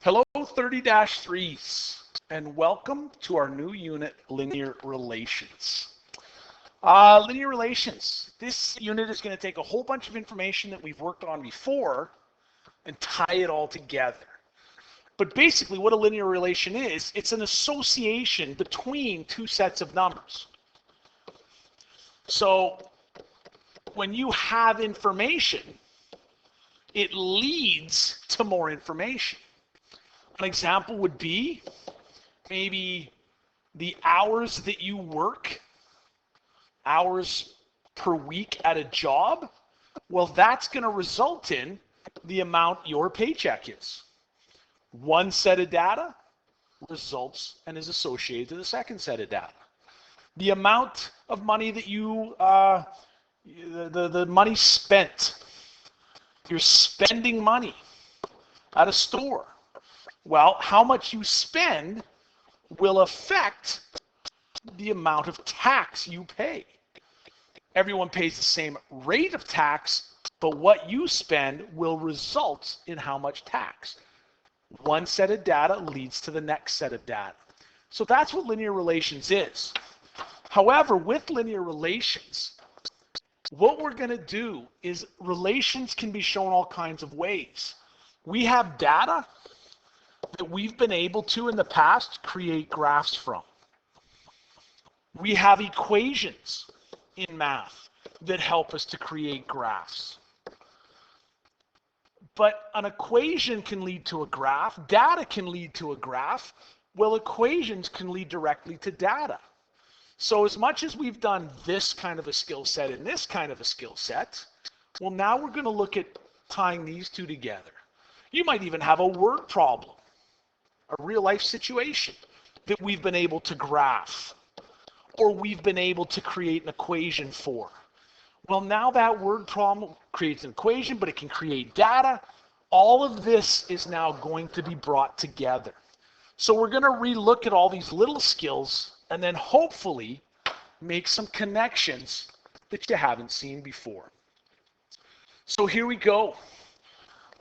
Hello 30-3s and welcome to our new unit, Linear Relations. Linear Relations. This unit is going to take a whole bunch of information that we've worked on before and tie it all together. But basically what a linear relation is, it's an association between two sets of numbers. So when you have information, it leads to more information. An example would be maybe the hours that you work, hours per week at a job. Well, that's going to result in the amount your paycheck is. One set of data results and is associated to the second set of data. The amount of money that you, the money spent, you're spending money at a store. Well, how much you spend will affect the amount of tax you pay. Everyone pays the same rate of tax, but what you spend will result in how much tax. One set of data leads to the next set of data. So that's what linear relations is. However, with linear relations, what we're going to do is relations can be shown all kinds of ways. We have data that we've been able to in the past create graphs from. We have equations in math that help us to create graphs. But an equation can lead to a graph, data can lead to a graph, well, equations can lead directly to data. So as much as we've done this kind of a skill set and this kind of a skill set, well, now we're going to look at tying these two together. You might even have a word problem, a real life situation that we've been able to graph, or we've been able to create an equation for. Well, now that word problem creates an equation, but it can create data. All of this is now going to be brought together. So we're going to relook at all these little skills and then hopefully make some connections that you haven't seen before. So here we go.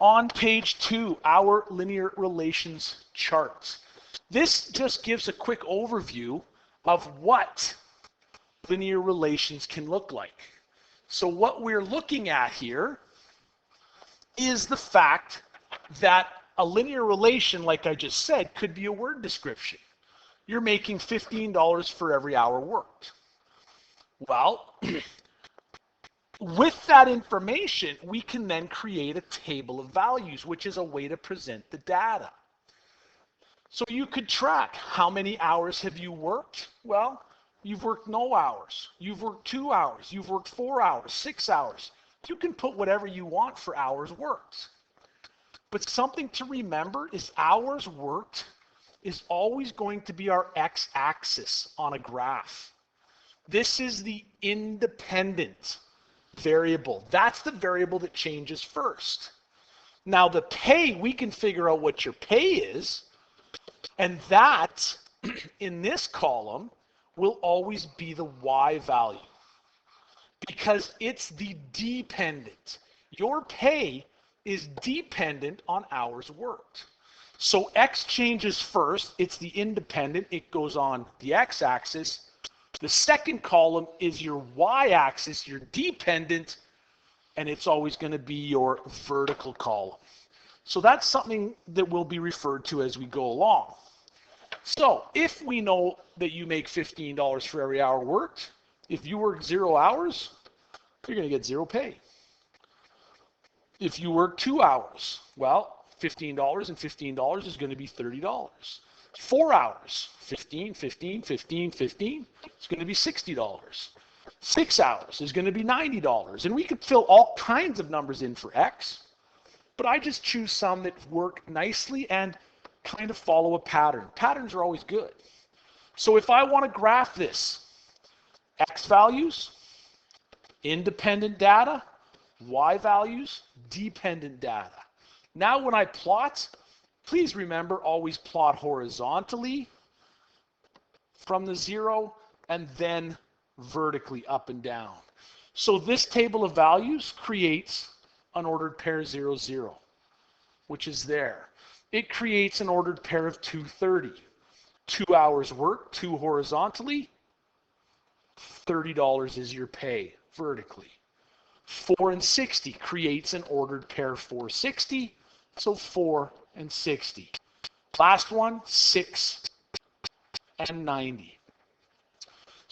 On page 2, our linear relations chart. This just gives a quick overview of what linear relations can look like. So what we're looking at here is the fact that a linear relation, like I just said, could be a word description. You're making $15 for every hour worked. Well, with that information, we can then create a table of values, which is a way to present the data. So you could track how many hours have you worked? Well, you've worked no hours. You've worked 2 hours. You've worked 4 hours, 6 hours. You can put whatever you want for hours worked. But something to remember is hours worked is always going to be our x-axis on a graph. This is the independent variable. That's the variable that changes first. Now the pay, we can figure out what your pay is, and that in this column will always be the y value because it's the dependent. Your pay is dependent on hours worked. So x changes first, it's the independent, it goes on the x-axis. The second column is your y-axis, your dependent, and it's always going to be your vertical column. So that's something that will be referred to as we go along. So if we know that you make $15 for every hour worked, if you work 0 hours, you're going to get 0 pay. If you work 2 hours, well, $15 and $15 is going to be $30. 4 hours, 15, 15, 15, 15, it's going to be $60. 6 hours is going to be $90. And we could fill all kinds of numbers in for X, but I just choose some that work nicely and kind of follow a pattern. Patterns are always good. So if I want to graph this, X values, independent data, Y values, dependent data. Now when I plot, please remember, always plot horizontally from the 0 and then vertically up and down. So this table of values creates unordered pair 0, 0. which is there. It creates an ordered pair of 230. 2 hours work, 2 horizontally, $30 is your pay vertically. 4 and 60 creates an ordered pair 460, so 4 and 60. Last one, 6 and 90.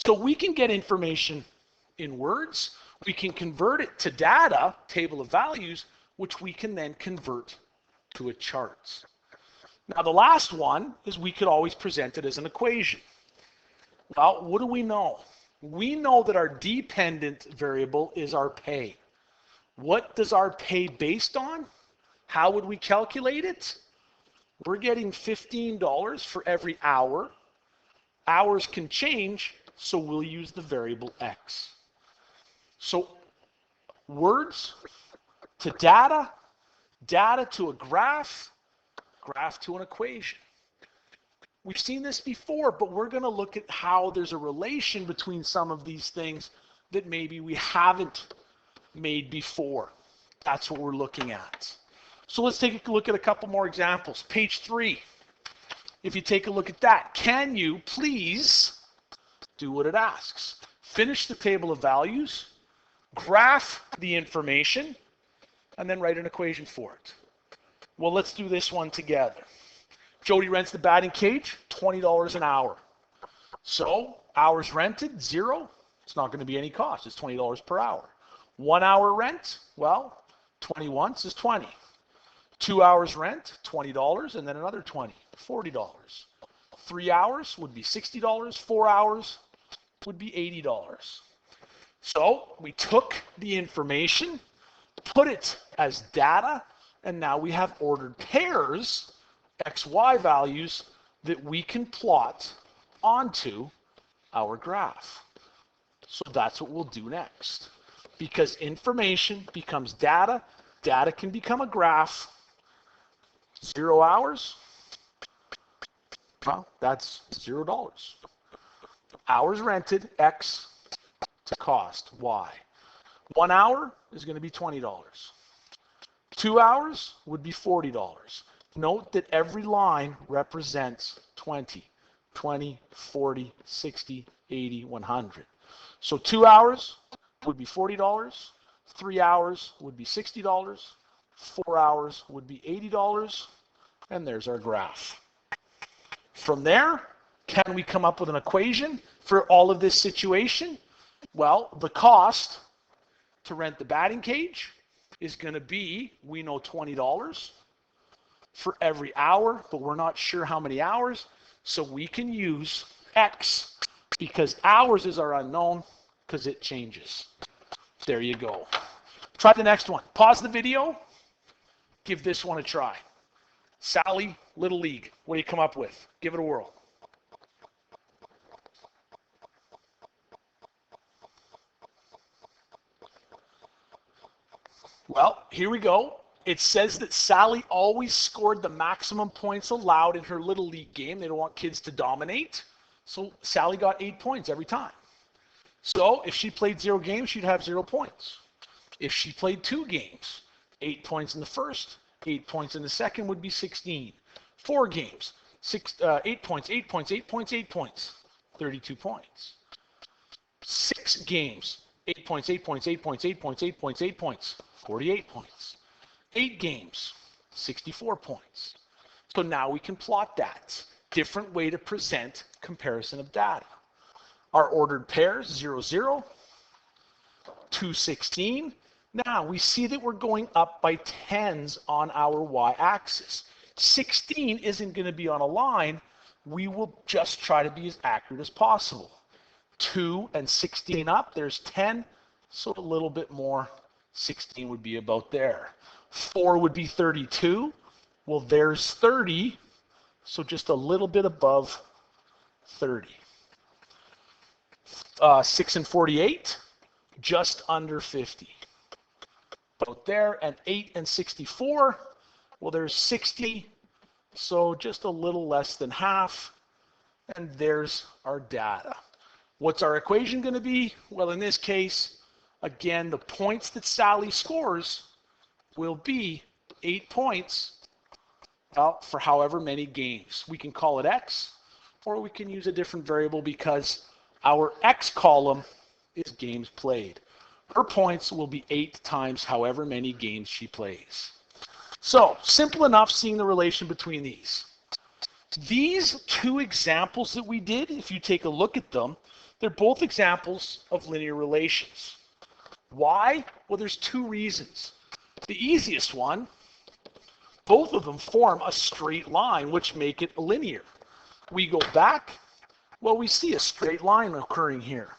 So we can get information in words, we can convert it to data, table of values, which we can then convert to a chart. Now the last one is we could always present it as an equation. Well, what do we know? We know that our dependent variable is our pay. What does our pay based on? How would we calculate it? We're getting $15 for every hour. Hours can change, so we'll use the variable X. So words to data, data to a graph, graph to an equation. We've seen this before, but we're going to look at how there's a relation between some of these things that maybe we haven't made before. That's what we're looking at. So let's take a look at a couple more examples. Page 3. If you take a look at that, can you please do what it asks? Finish the table of values, graph the information, and then write an equation for it. Well, let's do this one together. Jody rents the batting cage, $20 an hour. So hours rented, 0. It's not going to be any cost. It's $20 per hour. 1 hour rent, well, 20 once is 20. 2 hours rent, $20, and then another 20, $40. 3 hours would be $60. 4 hours would be $80. So we took the information, put it as data, and now we have ordered pairs, XY values, that we can plot onto our graph. So that's what we'll do next. Because information becomes data, data can become a graph. 0 hours, well, that's $0. Hours rented, X to cost, Y. 1 hour is going to be $20. 2 hours would be $40. Note that every line represents 20, 20, 40, 60, 80, 100. So 2 hours would be $40. 3 hours would be $60. 4 hours would be $80. And there's our graph. From there, can we come up with an equation for all of this situation? Well, the cost to rent the batting cage is going to be, we know $20 for every hour, but we're not sure how many hours, so we can use X because hours is our unknown because it changes. There you go. Try the next one. Pause the video. Give this one a try. Sally, Little League. What do you come up with? Give it a whirl. Well, here we go. It says that Sally always scored the maximum points allowed in her Little League game. They don't want kids to dominate. So Sally got 8 points every time. So if she played 0 games, she'd have 0 points. If she played 2 games, 8 points in the first, 8 points in the second would be 16. 4 games, 8 points, 8 points, 8 points, 8 points, 32 points. 6 games, 8 points, 8 points, 8 points, 8 points, 8 points, 8 points, 48 points. 8 games, 64 points. So now we can plot that. Different way to present comparison of data. Our ordered pairs, 0, 0, 2, 16. Now we see that we're going up by tens on our y-axis. 16 isn't going to be on a line. We will just try to be as accurate as possible. 2 and 16 up, there's 10, so a little bit more. 16 would be about there. 4 would be 32. Well, there's 30, so just a little bit above 30. 6 and 48, just under 50. About there, and 8 and 64, well, there's 60, so just a little less than half, and there's our data. What's our equation going to be? Well, in this case, again, the points that Sally scores will be 8 points Well, for however many games. We can call it X, or we can use a different variable because our X column is games played. Her points will be 8 times however many games she plays. So, simple enough seeing the relation between these. These two examples that we did, if you take a look at them, they're both examples of linear relations. Why? Well, there's two reasons. The easiest one, both of them form a straight line, which make it linear. We go back, well, we see a straight line occurring here.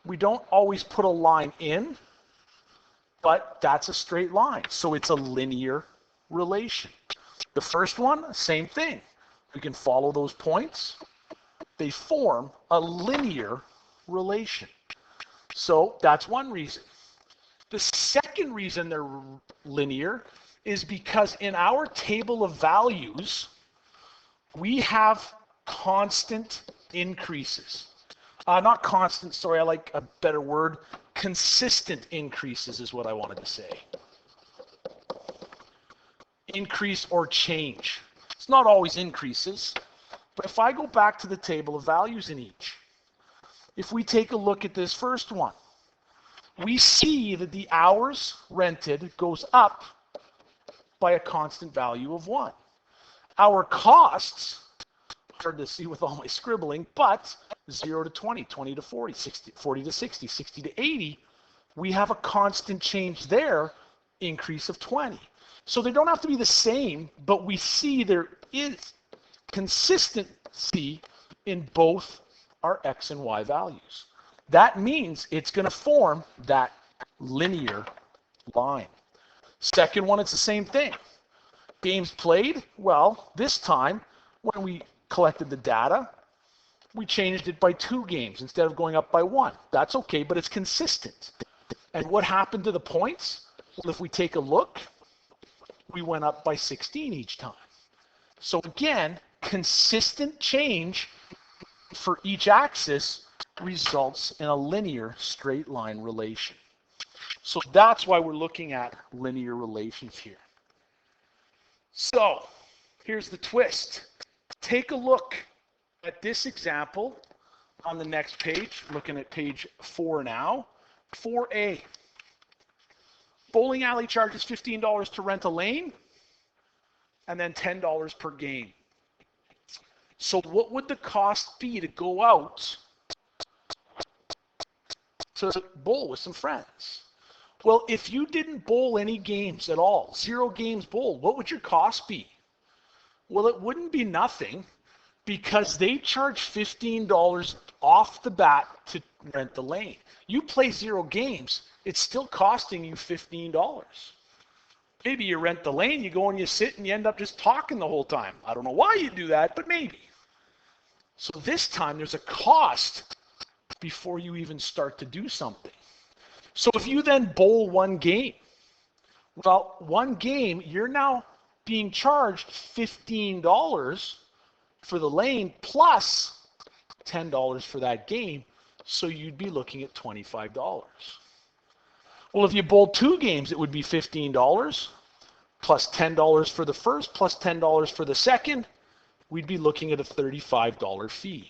We don't always put a line in, but that's a straight line. So it's a linear relation. The first one, same thing. We can follow those points. They form a linear relation. So that's one reason. The second reason they're linear is because in our table of values, we have constant increases. Not constant, sorry, I like a better word. Consistent increases is what I wanted to say. Increase or change. It's not always increases, but if I go back to the table of values in each, if we take a look at this first one, we see that the hours rented goes up by a constant value of 1. Our costs, hard to see with all my scribbling, but 0 to 20, 20 to 40, 40 to 60, 60 to 80, we have a constant change there, increase of 20. So they don't have to be the same, but we see there is consistency in both our X and Y values. That means it's going to form that linear line. Second one, it's the same thing. Games played, well, this time when we collected the data, we changed it by 2 games instead of going up by 1. That's okay, but it's consistent. And what happened to the points? Well, if we take a look, we went up by 16 each time. So again, consistent change for each axis results in a linear straight line relation. So that's why we're looking at linear relations here. So here's the twist. Take a look at this example on the next page, looking at page 4 now. 4A. Bowling alley charges $15 to rent a lane and then $10 per game. So what would the cost be to go out to bowl with some friends? Well, if you didn't bowl any games at all, 0 games bowled, what would your cost be? Well, it wouldn't be nothing because they charge $15 off the bat to rent the lane. You play 0 games, it's still costing you $15. Maybe you rent the lane, you go and you sit and you end up just talking the whole time. I don't know why you do that, but maybe. So this time there's a cost before you even start to do something. So if you then bowl 1 game, well, 1 game, you're now being charged $15 for the lane plus $10 for that game. So you'd be looking at $25. Well, if you bowled 2 games, it would be $15 plus $10 for the first plus $10 for the second. We'd be looking at a $35 fee.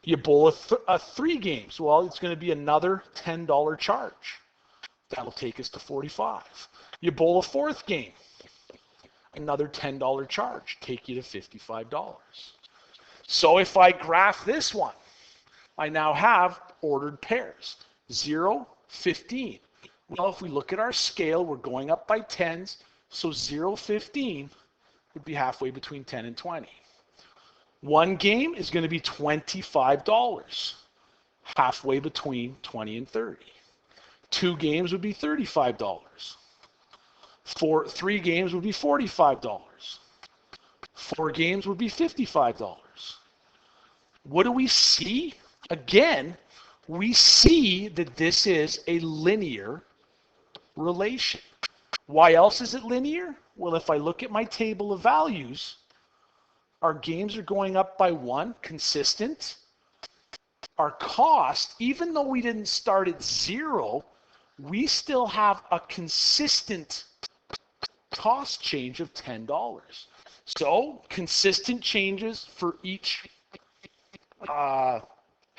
You bowl 3 games, well, it's going to be another $10 charge. That'll take us to $45. You bowl a 4th game, another $10 charge, take you to $55. So if I graph this one, I now have ordered pairs, 0, 15. Well, if we look at our scale, we're going up by 10s, so 0, 15 would be halfway between 10 and 20. 1 game is going to be $25, halfway between 20 and 30. 2 games would be $35. 3 games would be $45. 4 games would be $55. What do we see? Again, we see that this is a linear relation. Why else is it linear? Well, if I look at my table of values, our games are going up by 1, consistent. Our cost, even though we didn't start at 0, we still have a consistent cost change of $10. So consistent changes for each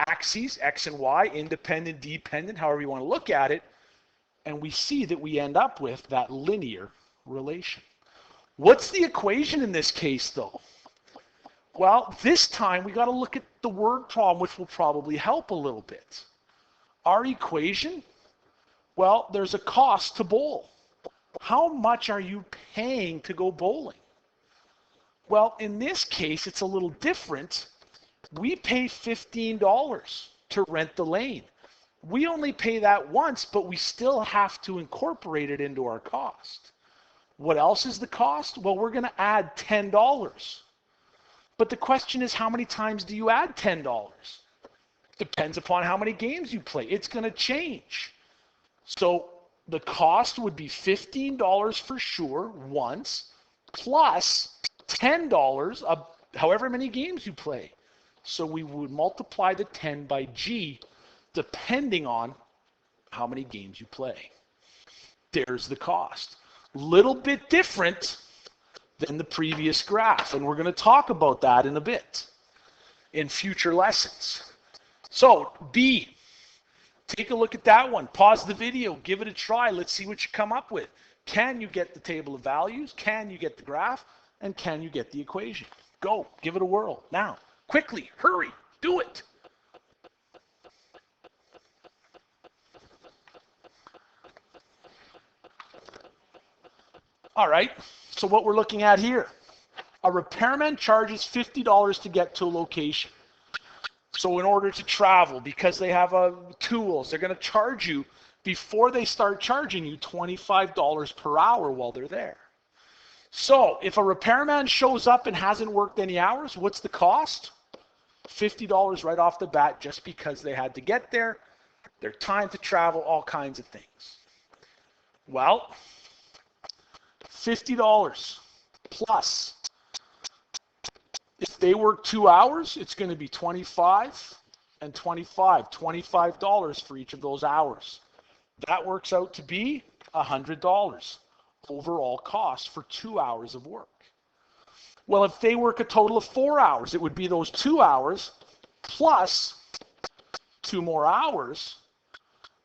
axes, X and Y, independent, dependent, however you want to look at it, and we see that we end up with that linear relation. What's the equation in this case, though? Well, this time we got to look at the word problem, which will probably help a little bit. Our equation, well, there's a cost to bowl. How much are you paying to go bowling? Well, in this case, it's a little different. We pay $15 to rent the lane. We only pay that once, but we still have to incorporate it into our cost. What else is the cost? Well, we're going to add $10. But the question is, how many times do you add $10? Depends upon how many games you play. It's going to change. So the cost would be $15 for sure once, plus $10 of however many games you play. So we would multiply the 10 by G, depending on how many games you play. There's the cost. Little bit different than the previous graph, and we're going to talk about that in a bit in future lessons. So B, take a look at that one. Pause the video, give it a try. Let's see what you come up with. Can you get the table of values? Can you get the graph? And can you get the equation? Go, give it a whirl now. Quickly, hurry, do it. All right, so what we're looking at here, a repairman charges $50 to get to a location. So in order to travel, because they have tools, they're going to charge you, before they start charging you, $25 per hour while they're there. So if a repairman shows up and hasn't worked any hours, what's the cost? $50 right off the bat, just because they had to get there, their time to travel, all kinds of things. Well, $50 plus, if they work 2 hours, it's going to be 25 and 25, $25 for each of those hours. That works out to be $100 overall cost for 2 hours of work. Well, if they work a total of 4 hours, it would be those 2 hours plus 2 more hours,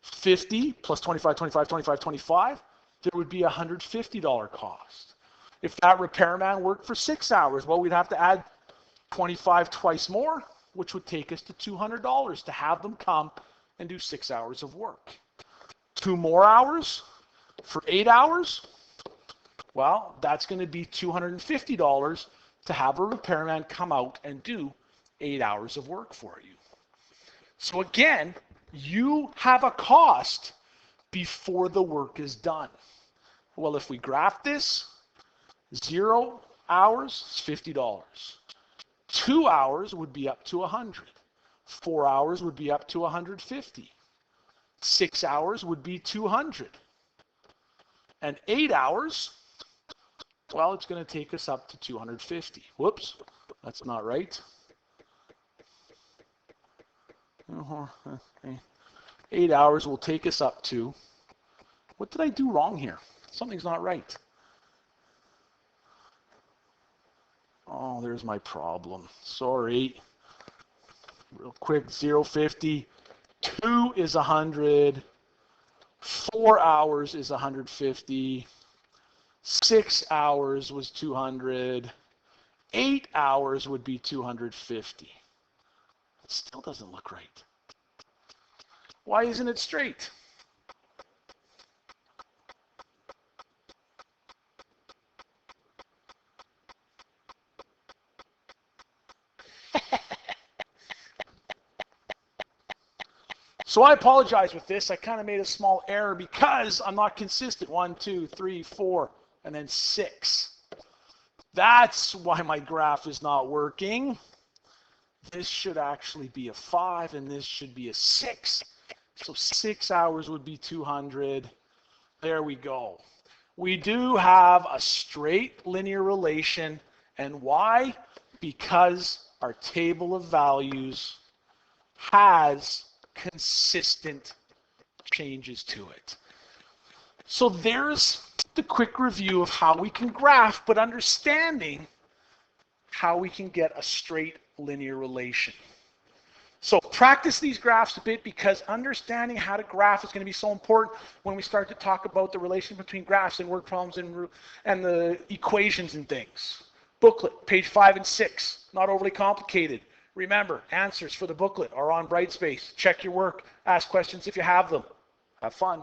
50 plus 25, 25, 25, 25, there would be a $150 cost. If that repairman worked for 6 hours, well, we'd have to add 25 twice more, which would take us to $200 to have them come and do 6 hours of work. 2 more hours for 8 hours, well, that's going to be $250 to have a repairman come out and do 8 hours of work for you. So again, you have a cost before the work is done. Well, if we graph this, 0 hours is $50. 2 hours would be up to $100. 4 hours would be up to $150. 6 hours would be $200. And 8 hours, well, it's going to take us up to $250. Whoops, that's not right. 8 hours will take us up to, what did I do wrong here? Something's not right. Oh, there's my problem. Sorry. Real quick, 0.50. 2 is 100. 4 hours is 150. 6 hours was 200. 8 hours would be 250. It still doesn't look right. Why isn't it straight? So I apologize with this. I kind of made a small error because I'm not consistent. 1, 2, 3, 4, and then 6. That's why my graph is not working. This should actually be a 5, and this should be a 6. So 6 hours would be 200. There we go. We do have a straight linear relation. And why? Because our table of values has consistent changes to it. So there's the quick review of how we can graph, but understanding how we can get a straight linear relation. So practice these graphs a bit, because understanding how to graph is going to be so important when we start to talk about the relation between graphs and word problems and the equations and things. Booklet, page 5 and 6, not overly complicated. Remember, answers for the booklet are on Brightspace. Check your work, ask questions if you have them. Have fun.